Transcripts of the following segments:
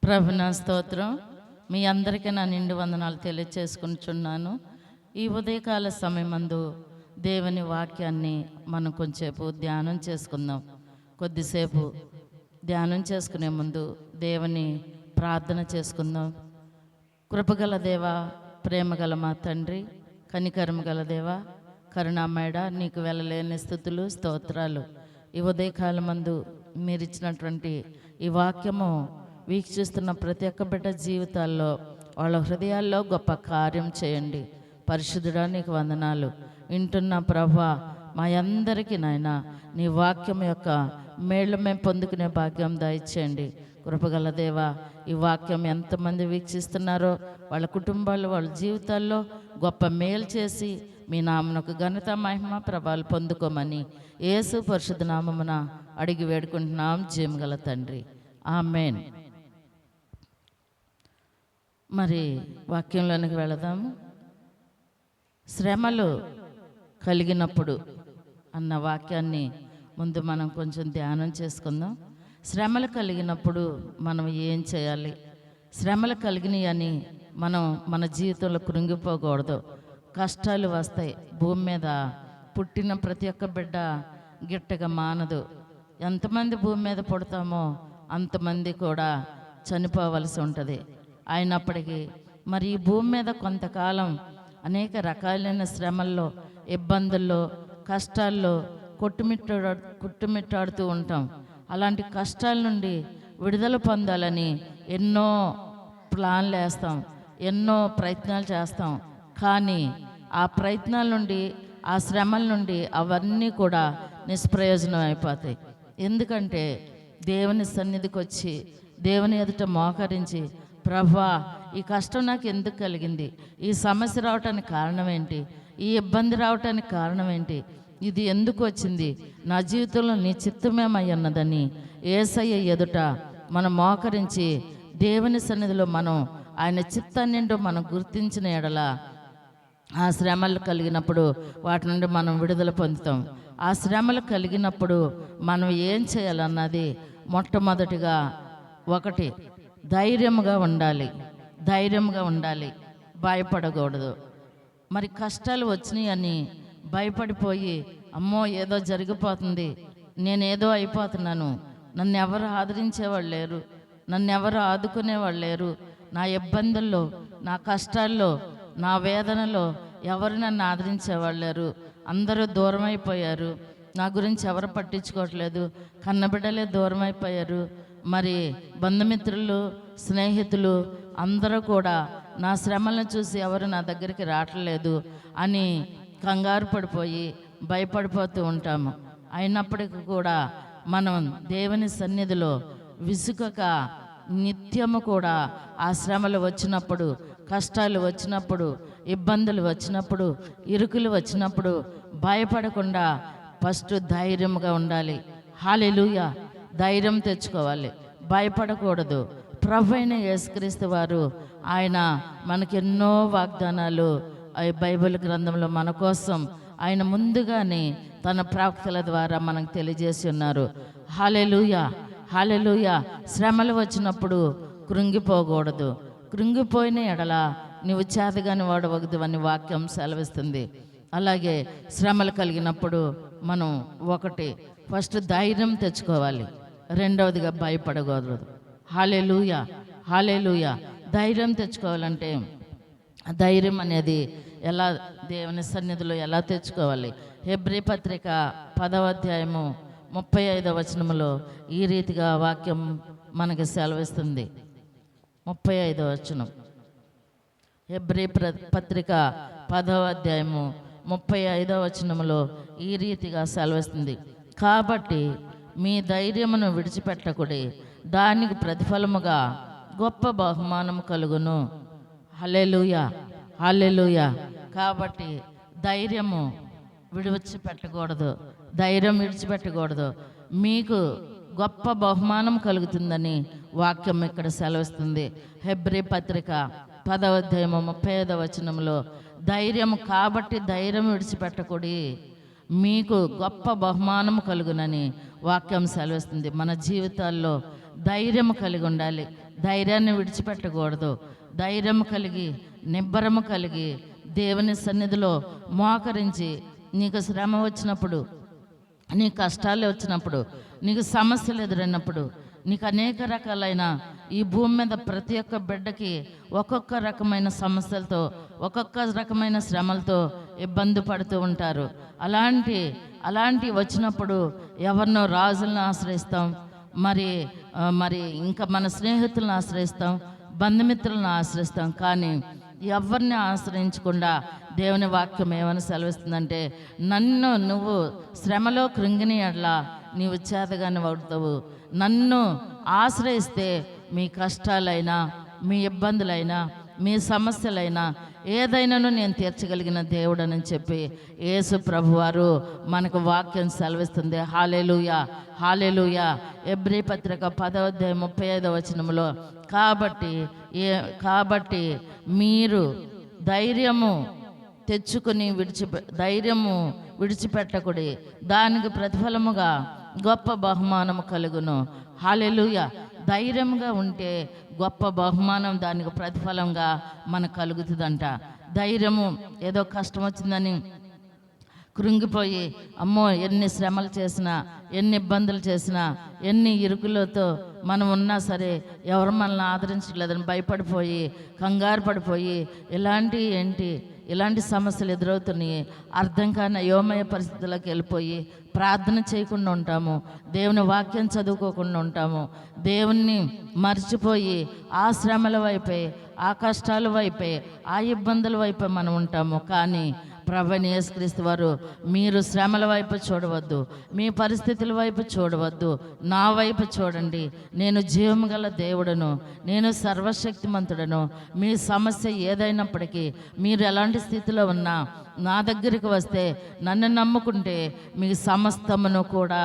ప్రభునా స్తోత్రం. మీ అందరికీ నా నిండు వందనాలు తెలియచేసుకుంటున్నాను. ఈ ఉదయకాల సమయమందు దేవుని వాక్యాన్ని మనం కొంచెంసేపు ధ్యానం చేసుకుందాం. కొద్దిసేపు ధ్యానం చేసుకునే ముందు దేవుని ప్రార్థన చేసుకుందాం. కృపగల దేవ, ప్రేమగల మా తండ్రి, కనికరము గల దేవ, కరుణామయుడ, నీకు వెళ్ళలేని స్థుతులు స్తోత్రాలు. ఈ ఉదయకాలమందు మీరు ఇచ్చినటువంటి ఈ వాక్యము వీక్షిస్తున్న ప్రతి ఒక్క బిడ్డ జీవితాల్లో, వాళ్ళ హృదయాల్లో గొప్ప కార్యం చేయండి. పరిశుద్ధుడా, నీకు వందనాలు. వింటున్న ప్రభువా, మా అందరికీ నాయన నీ వాక్యం యొక్క మేళ్ళు మేము పొందుకునే భాగ్యం దయచేయండి. కృపగల దేవా, ఈ వాక్యం ఎంతమంది వీక్షిస్తున్నారో వాళ్ళ కుటుంబాల్లో, వాళ్ళ జీవితాల్లో గొప్ప మేలు చేసి మీ నామమునకు ఘనత మహిమ ప్రభావాలు పొందుకోమని యేసు పరిశుద్ధ నామమున అడిగి వేడుకుంటున్నాం జీవగల తండ్రి, ఆమేన్. మరి వాక్యంలోనికి వెళదాము. శ్రమలు కలిగినప్పుడు అన్న వాక్యాన్ని ముందు మనం కొంచెం ధ్యానం చేసుకుందాం. శ్రమలు కలిగినప్పుడు మనం ఏం చేయాలి? శ్రమలు కలిగినాయి అని మనం మన జీవితంలో కృంగిపోకూడదు. కష్టాలు వస్తాయి. భూమి మీద పుట్టిన ప్రతి ఒక్క బిడ్డ గిట్టగా మానదు. ఎంతమంది భూమి మీద పుడతామో అంతమంది కూడా చనిపోవలసి ఉంటుంది. అయినప్పటికీ మరి ఈ భూమి మీద కొంతకాలం అనేక రకాలైన శ్రమల్లో, ఇబ్బందుల్లో, కష్టాల్లో కొట్టుమిట్టాడుతూ ఉంటాం. అలాంటి కష్టాల నుండి విడుదల పొందాలని ఎన్నో ప్లాన్లు వేస్తాం, ఎన్నో ప్రయత్నాలు చేస్తాం. కానీ ఆ ప్రయత్నాల నుండి, ఆ శ్రమల నుండి అవన్నీ కూడా నిష్ప్రయోజనం అయిపోతాయి. ఎందుకంటే దేవుని సన్నిధికి వచ్చి దేవుని ఎదుట మోకరించి, ప్రభువా, ఈ కష్టం నాకు ఎందుకు కలిగింది? ఈ సమస్య రావటానికి కారణం ఏంటి? ఈ ఇబ్బంది రావటానికి కారణం ఏంటి? ఇది ఎందుకు వచ్చింది? నా జీవితంలో నీ చిత్తమేమై ఉన్నదని యేసయ్య ఎదుట మనం మోకరించి దేవుని సన్నిధిలో మనం ఆయన చిత్తాన్నింటో మనం గుర్తించిన ఎడల ఆ శ్రమలు కలిగినప్పుడు వాటి నుండి మనం విడుదల పొందుతాం. ఆ శ్రమలు కలిగినప్పుడు మనం ఏం చేయాలన్నది మొట్టమొదటిగా ఒకటి, ధైర్యంగా ఉండాలి. ధైర్యంగా ఉండాలి, భయపడకూడదు. మరి కష్టాలు వచ్చినాయి అని భయపడిపోయి, అమ్మో ఏదో జరిగిపోతుంది, నేనేదో అయిపోతున్నాను, నన్ను ఎవరు ఆదరించేవాళ్ళు లేరు, నన్ను ఎవరు ఆదుకునేవాళ్ళు లేరు, నా ఇబ్బందుల్లో, నా కష్టాల్లో, నా వేదనలో ఎవరు నన్ను ఆదరించేవాళ్ళు లేరు, అందరూ దూరం అయిపోయారు, నా గురించి ఎవరు పట్టించుకోవట్లేదు, కన్నబిడ్డలే దూరం అయిపోయారు, మరి బంధుమిత్రులు, స్నేహితులు అందరూ కూడా నా శ్రమలను చూసి ఎవరు నా దగ్గరికి రావట్లేదు అని కంగారు పడిపోయి భయపడిపోతూ ఉంటాము. అయినప్పటికీ కూడా మనం దేవుని సన్నిధిలో విసుగక నిత్యము కూడా ఆ శ్రమలు వచ్చినప్పుడు, కష్టాలు వచ్చినప్పుడు, ఇబ్బందులు వచ్చినప్పుడు, ఇరుకులు వచ్చినప్పుడు భయపడకుండా ఫస్ట్ ధైర్యంగా ఉండాలి. హల్లెలూయా. ధైర్యం తెచ్చుకోవాలి, భయపడకూడదు. ప్రభువైన యేసుక్రీస్తు వారు ఆయన మనకెన్నో వాగ్దానాలు బైబిల్ గ్రంథంలో మన కోసం ఆయన ముందుగానే తన ప్రవక్తల ద్వారా మనకు తెలియజేసి ఉన్నారు. హల్లెలూయా, హల్లెలూయా. శ్రమలు వచ్చినప్పుడు కృంగిపోకూడదు. కృంగిపోయిన ఎడల నువ్వు చేతగాని వాడవద్దు అని వాక్యం సెలవిస్తుంది. అలాగే శ్రమలు కలిగినప్పుడు మనం ఒకటి ఫస్ట్ ధైర్యం తెచ్చుకోవాలి, రెండవదిగా భయపడకూడదు. హల్లెలూయా, హల్లెలూయా. ధైర్యం తెచ్చుకోవాలంటే ధైర్యం అనేది ఎలా దేవుని సన్నిధిలో ఎలా తెచ్చుకోవాలి? హెబ్రీ పత్రిక 10వ అధ్యాయము 35వ వచనములో ఈ రీతిగా వాక్యం మనకి సెలవిస్తుంది. 35వ వచనం, హెబ్రీ పత్రిక 10వ అధ్యాయము 35వ వచనములో ఈ రీతిగా సెలవిస్తుంది. కాబట్టి మీ ధైర్యమును విడిచిపెట్టకుడి, దానికి ప్రతిఫలముగా గొప్ప బహుమానం కలుగును. హల్లెలూయా, హల్లెలూయా. కాబట్టి ధైర్యము విడిచిపెట్టకూడదు, ధైర్యం విడిచిపెట్టకూడదు. మీకు గొప్ప బహుమానం కలుగుతుందని వాక్యం ఇక్కడ సెలవిస్తుంది. హెబ్రీ పత్రిక 10వ అధ్యాయము 35వ వచనంలో ధైర్యము, కాబట్టి ధైర్యం విడిచిపెట్టకూడి, మీకు గొప్ప బహుమానం కలుగునని వాక్యం సెలవిస్తుంది. మన జీవితాల్లో ధైర్యం కలిగి ఉండాలి. ధైర్యాన్ని విడిచిపెట్టకూడదు. ధైర్యం కలిగి నిబ్బరము కలిగి దేవుని సన్నిధిలో మోకరించి, నీకు శ్రమ వచ్చినప్పుడు, నీ కష్టాలు వచ్చినప్పుడు, నీకు సమస్యలు ఎదురైనప్పుడు, నీకు అనేక రకాలైన ఈ భూమి మీద ప్రతి ఒక్క బిడ్డకి ఒక్కొక్క రకమైన సమస్యలతో, ఒక్కొక్క రకమైన శ్రమలతో ఇబ్బంది పడుతూ ఉంటారు. అలాంటి వచ్చినప్పుడు ఎవరినో రాజులను ఆశ్రయిస్తాం, మరి ఇంకా మన స్నేహితులను ఆశ్రయిస్తాం, బంధుమిత్రులను ఆశ్రయిస్తాం. కానీ ఎవరిని ఆశ్రయించకుండా దేవుని వాక్యం ఏమని సెలవిస్తుందంటే, నన్ను నువ్వు శ్రమలో కృంగిని ఎడల నీవు చేతగాని అవుతావు. నన్ను ఆశ్రయిస్తే మీ కష్టాలైనా, మీ ఇబ్బందులైనా, మీ సమస్యలైనా ఏదైనాను నేను తీర్చగలిగిన దేవుడని చెప్పి యేసు ప్రభువారు మనకు వాక్యం సెలవిస్తుంది. హల్లెలూయా, హల్లెలూయా. హెబ్రీ పత్రిక 10:35 కాబట్టి మీరు ధైర్యము తెచ్చుకుని ధైర్యము విడిచిపెట్టకుడి, దానికి ప్రతిఫలముగా గొప్ప బహుమానము కలుగును. హల్లెలూయా. ధైర్యంగా ఉంటే గొప్ప బహుమానం దానికి ప్రతిఫలంగా మనకు కలుగుతుందంట. ధైర్యము ఏదో కష్టం వచ్చిందని కృంగిపోయి, అమ్మో ఎన్ని శ్రమలు చేసినా, ఎన్ని ఇబ్బందులు చేసినా, ఎన్ని ఇరుకులతో మనం ఉన్నా సరే ఎవరు మనల్ని ఆదరించలేదని భయపడిపోయి, కంగారు పడిపోయి, ఇలాంటి సమస్యలు ఎదురవుతున్నాయి, అర్థం కాని అయోమయ పరిస్థితుల్లోకి వెళ్ళిపోయి ప్రార్థన చేయకుండా ఉంటాము, దేవుని వాక్యం చదువుకోకుండా ఉంటాము, దేవుణ్ణి మర్చిపోయి ఆ శ్రమల వైపే, ఆ కష్టాల వైపే, ఆ ఇబ్బందుల వైపే మనం ఉంటాము. కానీ ప్రభువైన యేసుక్రీస్తు వారు, మీరు శ్రమల వైపు చూడవద్దు, మీ పరిస్థితుల వైపు చూడవద్దు, నా వైపు చూడండి. నేను జీవము గల దేవుడను, నేను సర్వశక్తిమంతుడను. మీ సమస్య ఏదైనప్పటికీ, మీరు ఎలాంటి స్థితిలో ఉన్నా నా దగ్గరికి వస్తే, నన్ను నమ్ముకుంటే మీ సమస్తమును కూడా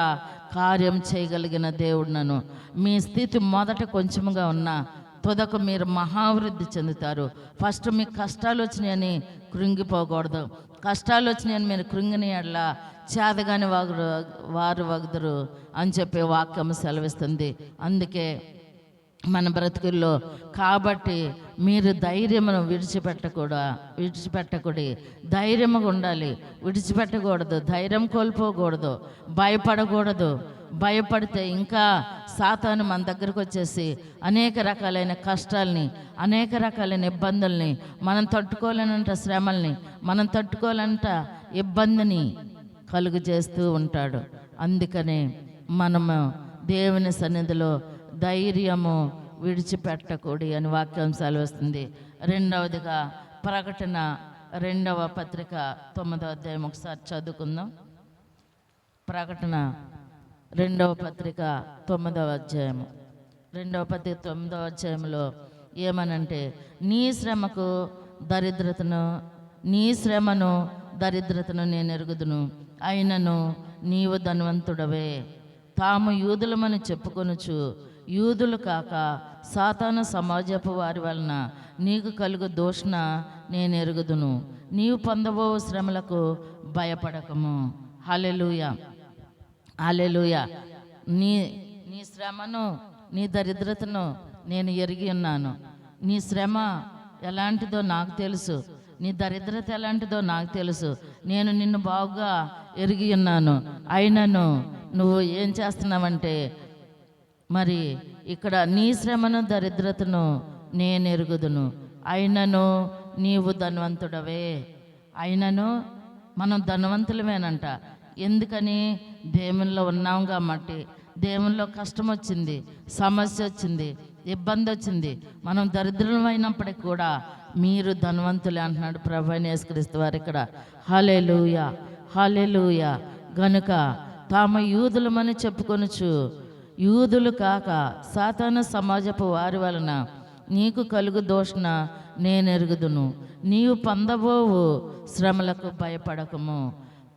కార్యం చేయగలిగిన దేవుడునను. మీ స్థితి మొదట కొంచెముగా ఉన్నా తుదకు మీరు మహావృద్ధి చెందుతారు. ఫస్ట్ మీకు కష్టాలు వచ్చినాయని కృంగిపోకూడదు. కష్టాలు వచ్చినాయని మీరు కృంగిని ఎడల చేతగాని వారు వగుదురు అని చెప్పే వాక్యం సెలవిస్తుంది. అందుకే మన బ్రతుకుల్లో కాబట్టి మీరు ధైర్యమును విడిచిపెట్టకూడదు. ధైర్యముగా ఉండాలి, విడిచిపెట్టకూడదు, ధైర్యం కోల్పోకూడదు, భయపడకూడదు. భయపడితే ఇంకా సాతాను మన దగ్గరకు వచ్చేసి అనేక రకాలైన కష్టాలని, అనేక రకాలైన ఇబ్బందుల్ని, మనం తట్టుకోలేనంట శ్రమల్ని, మనం తట్టుకోలేనంట ఇబ్బందిని కలుగు చేస్తూ ఉంటాడు. అందుకనే మనము దేవుని సన్నిధిలో ధైర్యము విడిచిపెట్టకూడదు అని వాక్యం సెలవుస్తుంది. రెండవదిగా ప్రకటన 2వ పత్రిక 9వ అధ్యాయం ఒకసారి చదువుకుందాం. ప్రకటన 2వ పత్రిక 9వ అధ్యాయము. 2వ పత్రిక 9వ అధ్యాయంలో ఏమనంటే, నీ శ్రమను దరిద్రతను నేను ఎరుగుదును, అయినను నీవు ధనవంతుడవే. తాము యూదులమని చెప్పుకొనుచు యూదులు కాక సాతాను సమాజపు వారి వలన నీకు కలుగు దూషణ నేను ఎరుగుదును. నీవు పొందబో శ్రమలకు భయపడకము. హల్లెలూయా, హల్లెలూయా. నీ శ్రమను, నీ దరిద్రతను నేను ఎరిగి ఉన్నాను. నీ శ్రమ ఎలాంటిదో నాకు తెలుసు, నీ దరిద్రత ఎలాంటిదో నాకు తెలుసు. నేను నిన్ను బాగా ఎరిగి ఉన్నాను. అయినను నువ్వు ఏం చేస్తున్నావంటే, మరి ఇక్కడ నీ శ్రమను దరిద్రతను నేను ఎరుగుదును, అయినను నీవు ధనవంతుడవే. అయినను మనం ధనవంతులమేనంట. ఎందుకని? దేవునిలో ఉన్నాం కాబట్టి. దేవునిలో కష్టం వచ్చింది, సమస్య వచ్చింది, ఇబ్బంది వచ్చింది, మనం దరిద్రం అయినప్పటికీ కూడా మీరు ధనవంతులే అంటున్నాడు ప్రభువైన యేసుక్రీస్తు వారు ఇక్కడ. హల్లెలూయా, హల్లెలూయా. గనుక తాము యూదులమని చెప్పుకొనుచు యూదులు కాక సాతాను సమాజపు వారి వలన నీకు కలుగు దూషణ నేను ఎరుగుదును. నీవు పొందబోవు శ్రమలకు భయపడకము.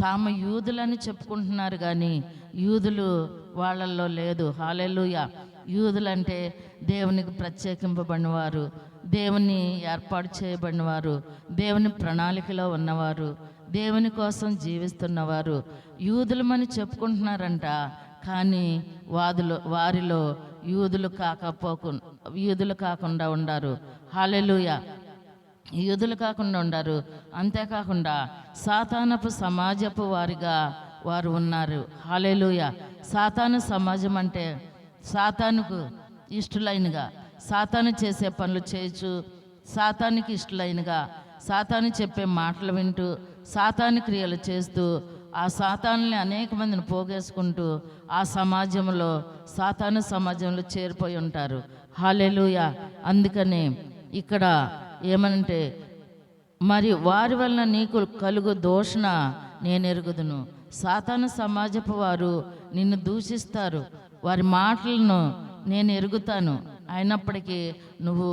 తాము యూదులని చెప్పుకుంటున్నారు కానీ యూదులు వాళ్ళల్లో లేదు. హల్లెలూయా. యూదులంటే దేవునికి ప్రత్యేకింపబడినవారు, దేవుని ఏర్పాటు చేయబడినవారు, దేవుని ప్రణాళికలో ఉన్నవారు, దేవుని కోసం జీవిస్తున్నవారు యూదులమని చెప్పుకుంటున్నారంట. కానీ వారిలో యూదులు కాకుండా ఉండారు. హల్లెలూయా. యూదులు కాకుండా ఉండారు. అంతేకాకుండా సాతానపు సమాజపు వారిగా వారు ఉన్నారు. హల్లెలూయా. సాతాను సమాజం అంటే సాతానుకు ఇష్టలైనగా, సాతాను చేసే పనులు చేయొచ్చు, సాతానికి ఇష్టలైనగా, సాతాను చెప్పే మాటలు వింటూ, సాతాను క్రియలు చేస్తూ, ఆ సాతానుని అనేక మందిని పోగేసుకుంటూ ఆ సమాజంలో, సాతాను సమాజంలో చేరిపోయి ఉంటారు. హల్లెలూయా. అందుకని ఇక్కడ ఏమనంటే, మరి వారి వలన నీకు కలుగు దూషణ నేను ఎరుగుదును. సాతాను సమాజపు వారు నిన్ను దూషిస్తారు, వారి మాటలను నేను ఎరుగుతాను. అయినప్పటికీ నువ్వు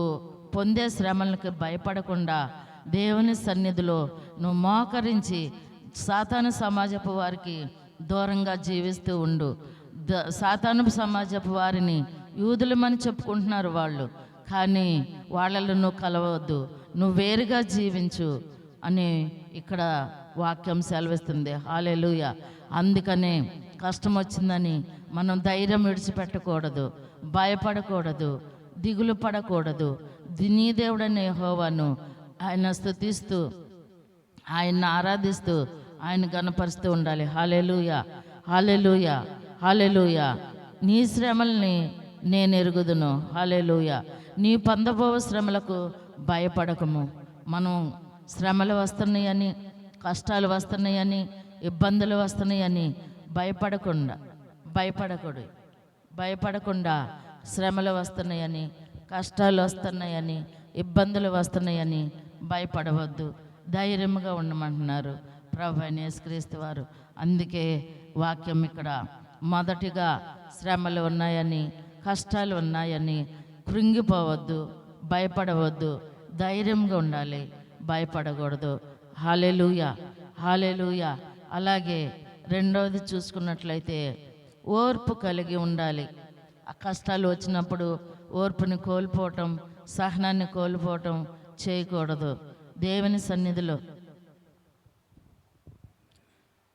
పొందే శ్రమలకు భయపడకుండా దేవుని సన్నిధిలో నువ్వు మోకరించి సాతాను సమాజపు వారికి దూరంగా జీవిస్తూ ఉండు. సాతాను సమాజపు వారిని యూదులమని చెప్పుకుంటున్నారు వాళ్ళు, కానీ వాళ్ళలో నువ్వు కలవద్దు, నువ్వు వేరుగా జీవించు అని ఇక్కడ వాక్యం సెలవిస్తుంది. హల్లెలూయా. అందుకనే కష్టం వచ్చిందని మనం ధైర్యం విడిచిపెట్టకూడదు, భయపడకూడదు, దిగులు పడకూడదు. నీ దేవుడనే యెహోవాను ఆయన స్తుతిస్తూ, ఆయన్ని ఆరాధిస్తూ, ఆయన గణపరుస్తూ ఉండాలి. హల్లెలూయా. హల్లెలూయా. హల్లెలూయా. నీ శ్రమల్ని నేను ఎరుగుదును. హల్లెలూయా. నీ పొందబో శ్రమలకు భయపడకము. మనం శ్రమలు వస్తున్నాయని, కష్టాలు వస్తున్నాయని, ఇబ్బందులు వస్తున్నాయని భయపడకుండా శ్రమలు వస్తున్నాయని, కష్టాలు వస్తున్నాయని, ఇబ్బందులు వస్తున్నాయని భయపడవద్దు, ధైర్యంగా ఉండమంటున్నారు ప్రభువైన యేసుక్రీస్తు వారు. అందుకే వాక్యం ఇక్కడ మొదటిగా శ్రమలు ఉన్నాయని, కష్టాలు ఉన్నాయని కృంగిపోవద్దు, భయపడవద్దు, ధైర్యంగా ఉండాలి, భయపడకూడదు. హల్లెలూయా. హల్లెలూయా. అలాగే రెండవది చూసుకున్నట్లయితే ఓర్పు కలిగి ఉండాలి. ఆ కష్టాలు వచ్చినప్పుడు ఓర్పుని కోల్పోవటం, సహనాన్ని కోల్పోవటం చేయకూడదు. దేవుని సన్నిధిలో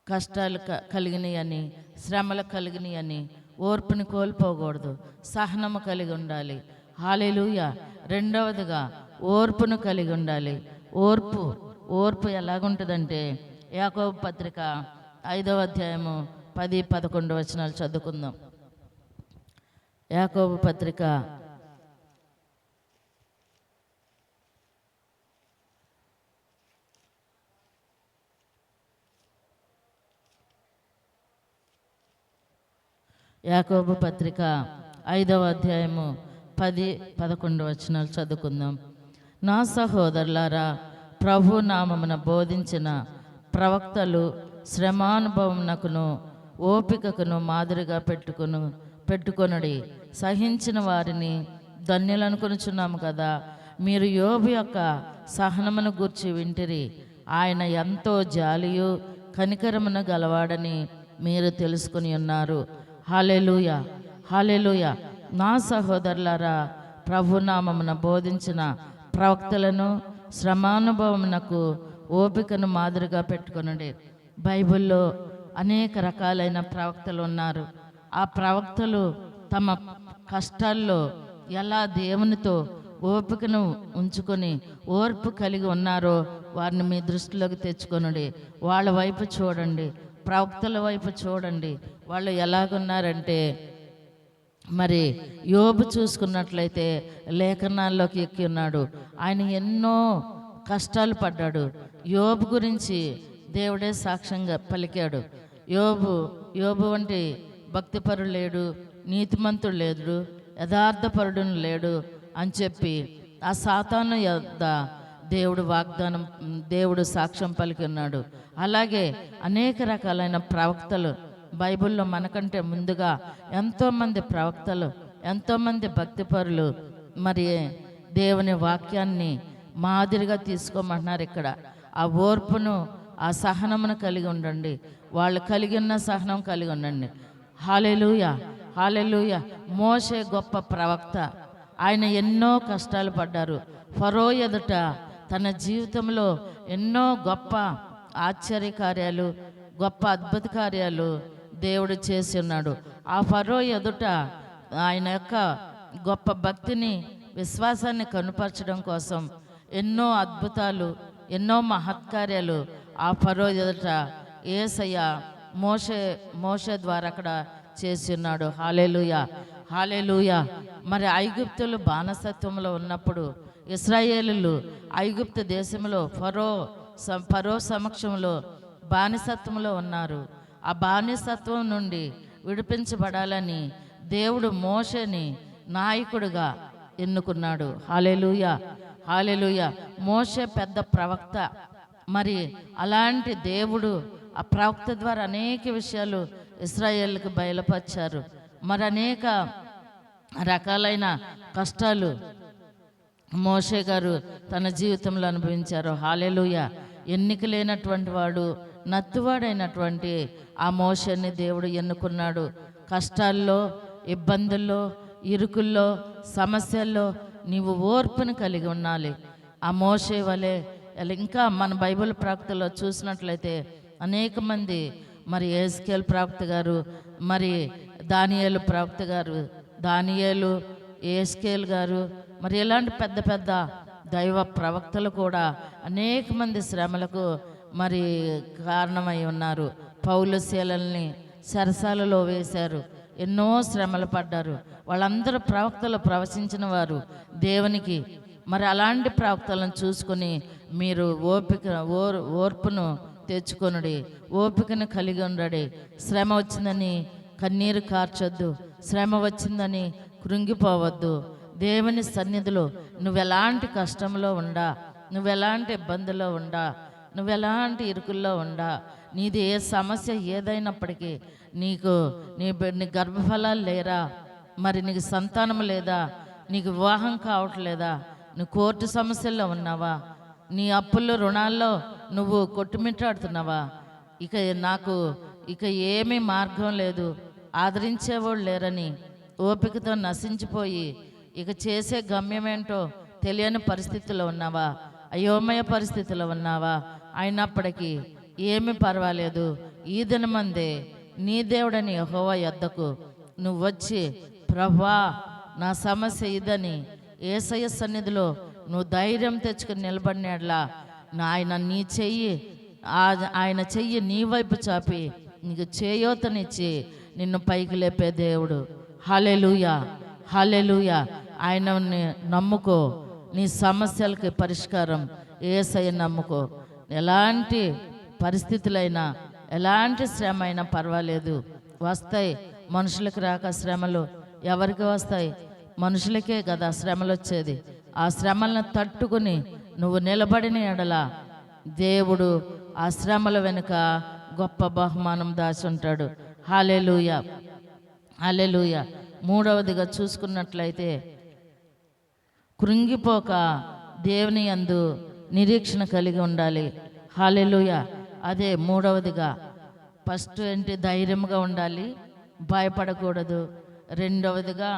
కష్టాలు కలిగినాయని, శ్రమలు కలిగినాయని ఓర్పుని కోల్పోకూడదు, సహనము కలిగి ఉండాలి. హల్లెలూయా. రెండవదిగా ఓర్పును కలిగి ఉండాలి. ఓర్పు ఎలాగుంటుందంటే యాకోబు పత్రిక 5వ అధ్యాయము 10-11 వచనాలు చదువుకుందాం. యాకోబు పత్రిక 5వ అధ్యాయము 10-11 వచనాలు చదువుకుందాం. నా సహోదరులారా, ప్రభు నామమున బోధించిన ప్రవక్తలు శ్రమానుభవమునకును ఓపికకును మాదిరిగా పెట్టుకొనుడి. సహించిన వారిని ధన్యులనుకొనుచున్నాము కదా. మీరు యోబు యొక్క సహనమును గూర్చి వింటిరి. ఆయన ఎంతో జాలియు కనికరమును గలవాడని మీరు తెలుసుకుని ఉన్నారు. హల్లెలూయా. హల్లెలూయా. నా సహోదరులారా, ప్రభునామమున బోధించిన ప్రవక్తలను శ్రమానుభవమునకు ఓపికను మాదిరిగా పెట్టుకొనుడి. బైబిల్లో అనేక రకాలైన ప్రవక్తలు ఉన్నారు. ఆ ప్రవక్తలు తమ కష్టాల్లో ఎలా దేవునితో ఓపికను ఉంచుకొని ఓర్పు కలిగి ఉన్నారో వారిని మీ దృష్టిలోకి తెచ్చుకొనుడి. వాళ్ళ వైపు చూడండి, ప్రవక్తల వైపు చూడండి. వాళ్ళు ఎలాగున్నారంటే, మరి యోబు చూసుకున్నట్లయితే లేఖనాల్లోకి ఎక్కి ఉన్నాడు. ఆయన ఎన్నో కష్టాలు పడ్డాడు. యోబు గురించి దేవుడే సాక్ష్యంగా పలికాడు. యోబు వంటి భక్తిపరుడు లేడు, నీతిమంతుడు లేడు, యథార్థపరుడు లేడు అని చెప్పి ఆ సాతాను యొద్ద దేవుడు సాక్ష్యం పలికి ఉన్నాడు. అలాగే అనేక రకాలైన ప్రవక్తలు బైబిల్లో మనకంటే ముందుగా ఎంతోమంది ప్రవక్తలు, ఎంతోమంది భక్తిపరులు మరి దేవుని వాక్యాన్ని మాదిరిగా తీసుకోమంటున్నారు. ఇక్కడ ఆ ఓర్పును, ఆ సహనమును కలిగి ఉండండి. వాళ్ళు కలిగి ఉన్న సహనం కలిగి ఉండండి. హల్లెలూయా. హల్లెలూయా. మోషే గొప్ప ప్రవక్త. ఆయన ఎన్నో కష్టాలు పడ్డారు. ఫరో ఎదుట తన జీవితంలో ఎన్నో గొప్ప ఆశ్చర్య కార్యాలు, గొప్ప అద్భుత కార్యాలు దేవుడు చేసి ఉన్నాడు. ఆ ఫరో ఎదుట ఆయన యొక్క గొప్ప భక్తిని విశ్వాసాన్ని కనుపరచడం కోసం ఎన్నో అద్భుతాలు, ఎన్నో మహత్కార్యాలు ఆ ఫరో ఎదుట యేసయ్య మోషే ద్వారా అక్కడ చేసి ఉన్నాడు. హల్లెలూయా, హల్లెలూయా. మరి ఐగుప్తులు బానిసత్వంలో ఉన్నప్పుడు ఇశ్రాయేలులు ఐగుప్తు దేశంలో ఫరో సమక్షంలో బానిసత్వంలో ఉన్నారు. ఆ బానిసత్వం నుండి విడిపించబడాలని దేవుడు మోషేని నాయకుడిగా ఎన్నుకున్నాడు. హల్లెలూయా, హల్లెలూయా. మోషే పెద్ద ప్రవక్త. మరి అలాంటి దేవుడు ఆ ప్రవక్త ద్వారా అనేక విషయాలు ఇశ్రాయేలుకు బయలుపరిచారు. మరి అనేక రకాలైన కష్టాలు మోషే గారు తన జీవితంలో అనుభవించారు. హల్లెలూయా. ఎన్నిక లేనటువంటి వాడు, నత్తువాడైనటువంటి ఆ మోషేని దేవుడు ఎన్నుకున్నాడు. కష్టాల్లో, ఇబ్బందుల్లో, ఇరుకుల్లో, సమస్యల్లో నీవు ఓర్పును కలిగి ఉండాలి. ఆ మోషే వలె ఇంకా మన బైబిల్ ప్రవక్తలో చూసినట్లయితే అనేక మంది, మరి యెహెజ్కేలు ప్రవక్త గారు, మరి దానియేలు ప్రవక్త గారు, దానియేలు, యెహెజ్కేలు గారు, మరి ఇలాంటి పెద్ద పెద్ద దైవ ప్రవక్తలు కూడా అనేక మంది శ్రమలకు మరి కారణమై ఉన్నారు. పౌలు శీలల్ని సరసాలలో వేశారు, ఎన్నో శ్రమలు పడ్డారు. వాళ్ళందరూ ప్రవక్తలు ప్రవచించిన వారు దేవునికి. మరి అలాంటి ప్రవక్తలను చూసుకొని మీరు ఓర్పును తెచ్చుకొనుడి, ఓపికను కలిగి ఉండడి. శ్రమ వచ్చిందని కన్నీరు కార్చొద్దు, శ్రమ వచ్చిందని కృంగిపోవద్దు. దేవుని సన్నిధిలో నువ్వెలాంటి కష్టంలో ఉండా, నువ్వెలాంటి ఇబ్బందుల్లో ఉండా, నువ్వెలాంటి ఇరుకుల్లో ఉండా, నీది ఏ సమస్య ఏదైనప్పటికీ, నీ గర్భఫలాలు లేరా, మరి నీకు సంతానం లేదా, నీకు వివాహం కావట్లేదా, నువ్వు కోర్టు సమస్యల్లో ఉన్నావా, నీ అప్పుల్లో రుణాల్లో నువ్వు కొట్టుమిట్టాడుతున్నావా, ఇక ఏమీ మార్గం లేదు, ఆదరించేవాళ్ళు లేరని ఓపికతో నశించిపోయి ఇక చేసే గమ్యమేంటో తెలియని పరిస్థితిలో ఉన్నావా, అయోమయ పరిస్థితిలో ఉన్నావా, అయినప్పటికీ ఏమీ పర్వాలేదు. ఈ దినమందే నీ దేవుడని యెహోవా యొద్దకు నువ్వు వచ్చి, ప్రభువా నా సమస్య ఇదని యేసయ్య సన్నిధిలో నువ్వు ధైర్యం తెచ్చుకుని నిలబడినట్లా ఆయన చెయ్యి నీ వైపు చాపి నీకు చేయూతనిచ్చి నిన్ను పైకి లేపే దేవుడు. హల్లెలూయా, హల్లెలూయా. ఆయనని నమ్ముకో, నీ సమస్యలకి పరిష్కారం యేసయ్య నమ్ముకో. ఎలాంటి పరిస్థితులైనా, ఎలాంటి శ్రమ అయినా పర్వాలేదు, వస్తాయి. మనుషులకు రాక శ్రమలు ఎవరికి వస్తాయి? మనుషులకే కదా శ్రమలు వచ్చేది. ఆ శ్రమలను తట్టుకుని నువ్వు నిలబడిన ఎడల దేవుడు ఆ శ్రమల వెనుక గొప్ప బహుమానం దాచి ఉంటాడు. హల్లెలూయా, హల్లెలూయా. మూడవదిగా చూసుకున్నట్లయితే కృంగిపోక దేవుని యందు నిరీక్షణ కలిగి ఉండాలి. హల్లెలూయా. అదే మూడవదిగా. ఫస్ట్ ఏంటి? ధైర్యంగా ఉండాలి, భయపడకూడదు. రెండవదిగా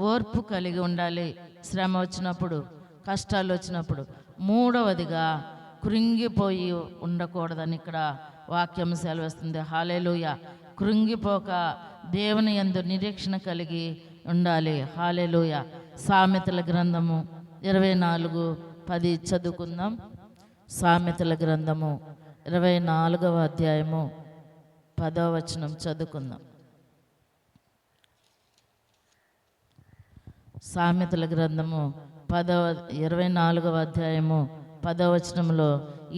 ఓర్పు కలిగి ఉండాలి శ్రమ వచ్చినప్పుడు, కష్టాలు వచ్చినప్పుడు. మూడవదిగా కృంగిపోయి ఉండకూడదని ఇక్కడ వాక్యం సెలవిస్తుంది. హల్లెలూయా. కృంగిపోక దేవుని యందు నిరీక్షణ కలిగి ఉండాలి. హల్లెలూయా. సామెతల గ్రంథము 24:10 చదువుకుందాం. సామెతల గ్రంథము 24వ అధ్యాయము 10వ వచనం చదువుకుందాం. సామెతల గ్రంథము 24వ అధ్యాయము 10వ వచనంలో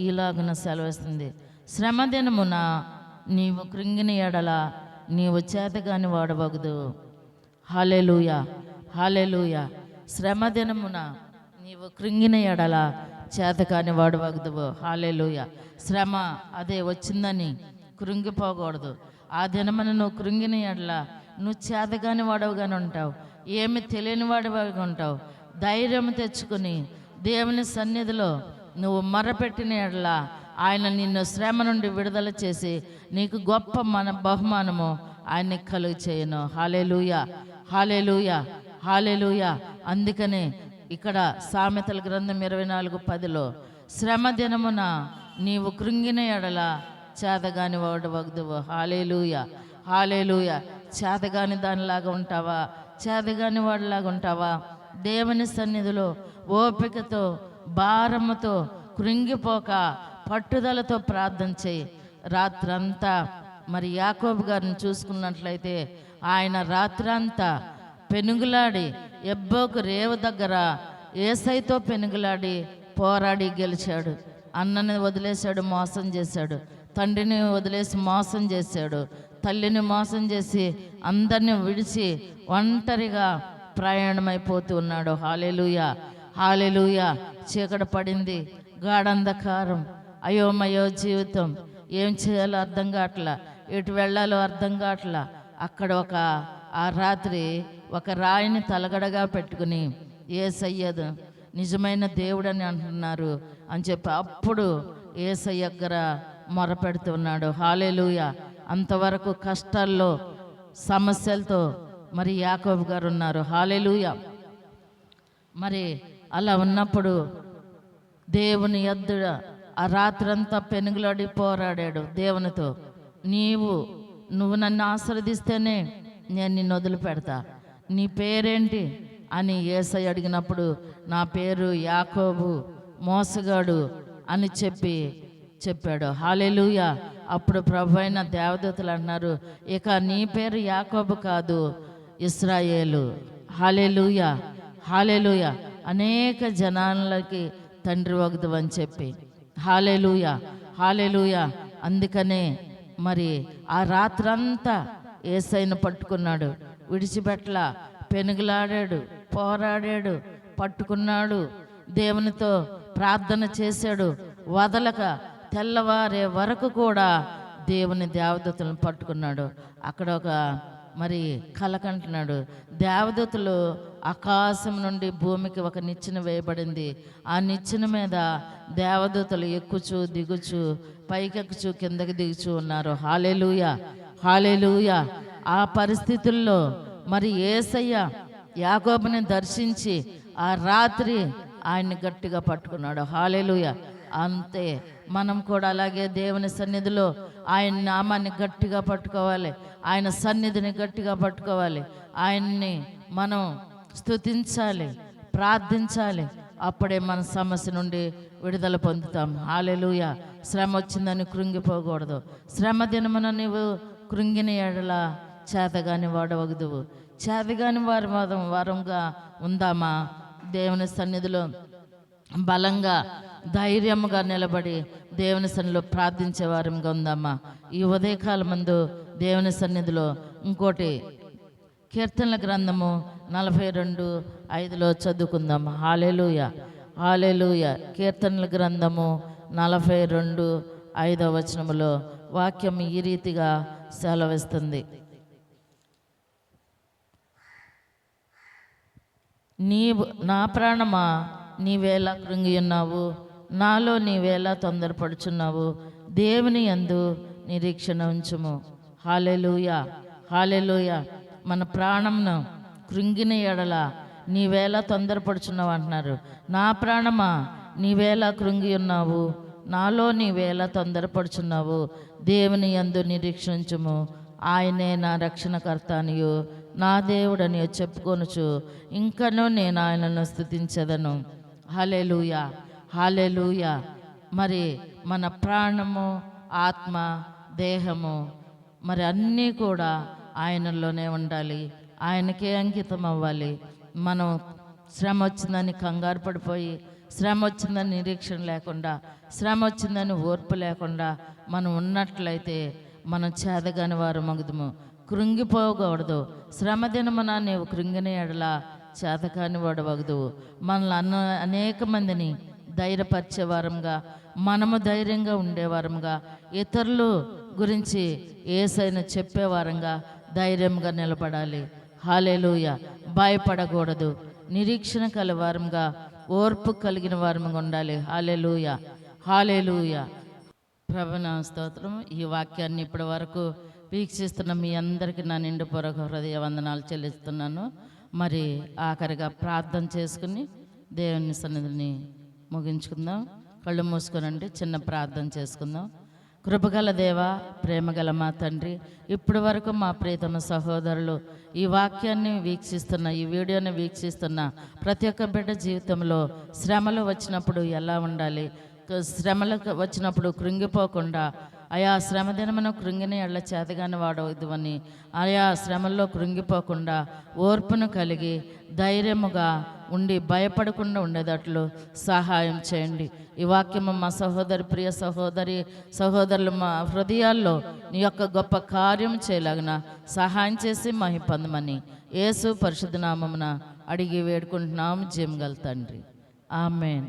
ఈలాగున సెలవిస్తుంది. శ్రమ దినమున నీవు కృంగిన ఎడల నీవు చేతగాని వాడవగదు. హల్లెలూయా, హల్లెలూయా. శ్రమ దినమున నీవు కృంగిన ఎడల చేతకాని వాడవగదు. హల్లెలూయా. శ్రమ అదే వచ్చిందని కృంగిపోకూడదు. ఆ దినమున నువ్వు కృంగిన ఎడల నువ్వు చేతగాని వాడవుగానే ఉంటావు, ఏమి తెలియని వాడిగా ఉంటావు. ధైర్యం తెచ్చుకుని దేవుని సన్నిధిలో నువ్వు మొరపెట్టిన ఎడల ఆయన నిన్ను శ్రమ నుండి విడుదల చేసి నీకు గొప్ప బహుమానము ఆయన కలుగు చేయను. హల్లెలూయా, హల్లెలూయా, హల్లెలూయా. అందుకనే ఇక్కడ సామెతల గ్రంథం 24:10లో శ్రమ దినమున నీవు కృంగిన ఎడల చేతగాని వాడవగదువు. హల్లెలూయా, హల్లెలూయా. చేతగాని దానిలాగా ఉంటావా? చేతగాని వాడిలాగా ఉంటావా? దేవుని సన్నిధిలో ఓపికతో, భారముతో, కృంగిపోక పట్టుదలతో ప్రార్థన చేయి. రాత్రంతా మరి యాకోబు గారిని చూసుకున్నట్లయితే ఆయన రాత్రంతా పెనుగులాడి ఎబ్బోకు రేవు దగ్గర ఏసైతో పెనుగులాడి పోరాడి గెలిచాడు. అన్నని వదిలేశాడు, మోసం చేశాడు. తండ్రిని వదిలేసి మోసం చేశాడు. తల్లిని మోసం చేసి అందరిని విడిచి ఒంటరిగా ప్రయాణమైపోతూ ఉన్నాడు. హల్లెలూయా, హల్లెలూయా. చీకటి పడింది, గాఢంధకారం, అయోమయో జీవితం. ఏం చేయాలో అర్థం కావట్లా, ఎటు వెళ్ళాలో అర్థం కావట్లా. అక్కడ ఆ రాత్రి ఒక రాయిని తలగడగా పెట్టుకుని యేసయ్య నిజమైన దేవుడని అంటున్నారు అని చెప్పి అప్పుడు యేసయ్య దగ్గర మొరపెడుతున్నాడు. హల్లెలూయా. అంతవరకు కష్టాల్లో, సమస్యలతో మరి యాకోబు గారు ఉన్నారు. హల్లెలూయా. మరి అలా ఉన్నప్పుడు దేవుని ఎద్దుడ ఆ రాత్రంతా పెనుగులాడి పోరాడాడు దేవునితో. నువ్వు నన్ను ఆశీర్వదిస్తేనే నేను నిన్ను వదిలిపెడతా, నీ పేరేంటి అని యేసయ్య అడిగినప్పుడు నా పేరు యాకోబు, మోసగాడు అని చెప్పాడు. హల్లెలూయా. అప్పుడు ప్రభు అయిన దేవదూతలు అంటున్నారు, ఇక నీ పేరు యాకోబు కాదు, ఇశ్రాయేలు. హల్లెలూయా, హల్లెలూయా. అనేక జనాలకి తండ్రి వగదు అని చెప్పి. హల్లెలూయా, హల్లెలూయా. అందుకనే మరి ఆ రాత్రంతా యేసయ్యను పట్టుకున్నాడు, విడిచిపెట్ల, పెనుగులాడాడు, పోరాడాడు, పట్టుకున్నాడు, దేవునితో ప్రార్థన చేశాడు. వదలక తెల్లవారే వరకు కూడా దేవుని దేవదూతలను పట్టుకున్నాడు. అక్కడ ఒక మరి కలకంటున్నాడు. దేవదూతలు ఆకాశం నుండి భూమికి ఒక నిచ్చెన వేయబడింది. ఆ నిచ్చెన మీద దేవదూతలు ఎక్కుచు దిగుచు, పైకెక్కుచు కిందకి దిగుచు ఉన్నారు. హల్లెలూయా, హల్లెలూయా. ఆ పరిస్థితుల్లో మరి యేసయ్య యాకోబుని దర్శించి ఆ రాత్రి ఆయన్ని గట్టిగా పట్టుకున్నాడు. హల్లెలూయా. అంతే మనం కూడా అలాగే దేవుని సన్నిధిలో ఆయన నామాన్ని గట్టిగా పట్టుకోవాలి, ఆయన సన్నిధిని గట్టిగా పట్టుకోవాలి, ఆయన్ని మనం స్తుతించాలి, ప్రార్థించాలి. అప్పుడే మన సమస్య నుండి విడుదల పొందుతాం. హల్లెలూయా. శ్రమ వచ్చిందని కృంగిపోకూడదు. శ్రమ దినమున నీవు కృంగిన ఎడల చేతగాని వాడవగదువు. చేతగాని వారంగా ఉందామా? దేవుని సన్నిధిలో బలంగా, ధైర్యంగా నిలబడి దేవుని సన్నిధిలో ప్రార్థించే వారంగా ఉందామా? ఈ ఉదయకాలం ముందు దేవుని సన్నిధిలో ఇంకోటి కీర్తనల గ్రంథము 42:5 చదువుకుందాం. హల్లెలూయా, హల్లెలూయా. కీర్తనల గ్రంథము 42:5 వాక్యం ఈ రీతిగా సెలవిస్తుంది. నా ప్రాణమా నీవేలా కృంగి ఉన్నావు, నాలో నీవేలా తొందరపడుచున్నావు, దేవుని యందు నిరీక్షణ ఉంచుము. హల్లెలూయా, హల్లెలూయా. మన ప్రాణంను కృంగిన ఎడల నీవేలా తొందరపడుచున్నావు అంటున్నారు. నా ప్రాణమా నీవేలా కృంగి ఉన్నావు, నాలో నీవేలా తొందరపడుచున్నావు, దేవుని యందు నిరీక్షించుము. ఆయనే నా రక్షణకర్త అనియు నా దేవుడని చెప్పుకొనుచు ఇంకనూ నేను ఆయనను స్తుతించెదను. హల్లెలూయా, హల్లెలూయా. మరి మన ప్రాణము, ఆత్మ, దేహము మరి అన్నీ కూడా ఆయనలోనే ఉండాలి, ఆయనకే అంకితం అవ్వాలి. మనం శ్రమ వచ్చిందని కంగారు పడిపోయి, శ్రమ వచ్చిందని నిరీక్షణ లేకుండా, శ్రమ వచ్చిందని ఓర్పు లేకుండా మనం ఉన్నట్లయితే మనం చేదగాని వారు మగుదుము. కృంగిపోకూడదు. శ్రమ దినమున నీవు కృంగిన ఎడల చేతకాని వాడు వగదువు. మనల్ని అనేక మందిని ధైర్యపరిచే వారంగా, మనము ధైర్యంగా ఉండేవారంగా, ఇతరులు గురించి యేసయ్యను చెప్పేవారంగా ధైర్యంగా నిలబడాలి. హల్లెలూయా. భయపడకూడదు. నిరీక్షణ కలివారంగా, ఓర్పు కలిగిన వారంగా ఉండాలి. హల్లెలూయా, హల్లెలూయా. ప్రభునా స్తోత్రం. ఈ వాక్యాన్ని ఇప్పటి వరకు వీక్షిస్తున్న మీ అందరికీ నా నిండుపూర్వక హృదయ వందనాలు చెల్లిస్తున్నాను. మరి ఆఖరిగా ప్రార్థన చేసుకుని దేవుని సన్నిధిని ముగించుకుందాం. కళ్ళు మూసుకొనండి, చిన్న ప్రార్థన చేసుకుందాం. కృపగల దేవా, ప్రేమగల మా తండ్రి, ఇప్పటి వరకు మా ప్రియతమ సహోదరులు ఈ వాక్యాన్ని వీక్షిస్తున్న, ఈ వీడియోని వీక్షిస్తున్న ప్రతి ఒక్క బిడ్డ జీవితంలో శ్రమలు వచ్చినప్పుడు ఎలా ఉండాలి, శ్రమలకు వచ్చినప్పుడు కృంగిపోకుండా, ఆయా శ్రమ దినమున కృంగిని ఎళ్ళ చేతగాని వాడవద్దువని, ఆయా శ్రమల్లో కృంగిపోకుండా ఓర్పును కలిగి ధైర్యముగా ఉండి భయపడకుండా ఉండేటట్లు సహాయం చేయండి. ఈ వాక్యము మా ప్రియ సహోదరులు మా హృదయాల్లో నీ యొక్క గొప్ప కార్యం చేయలాగిన సహాయం చేసి మహిమ పొందమని యేసు పరిశుద్ధ నామమున అడిగి వేడుకుంటున్నాము జీవగల తండ్రి. ఆమేన్.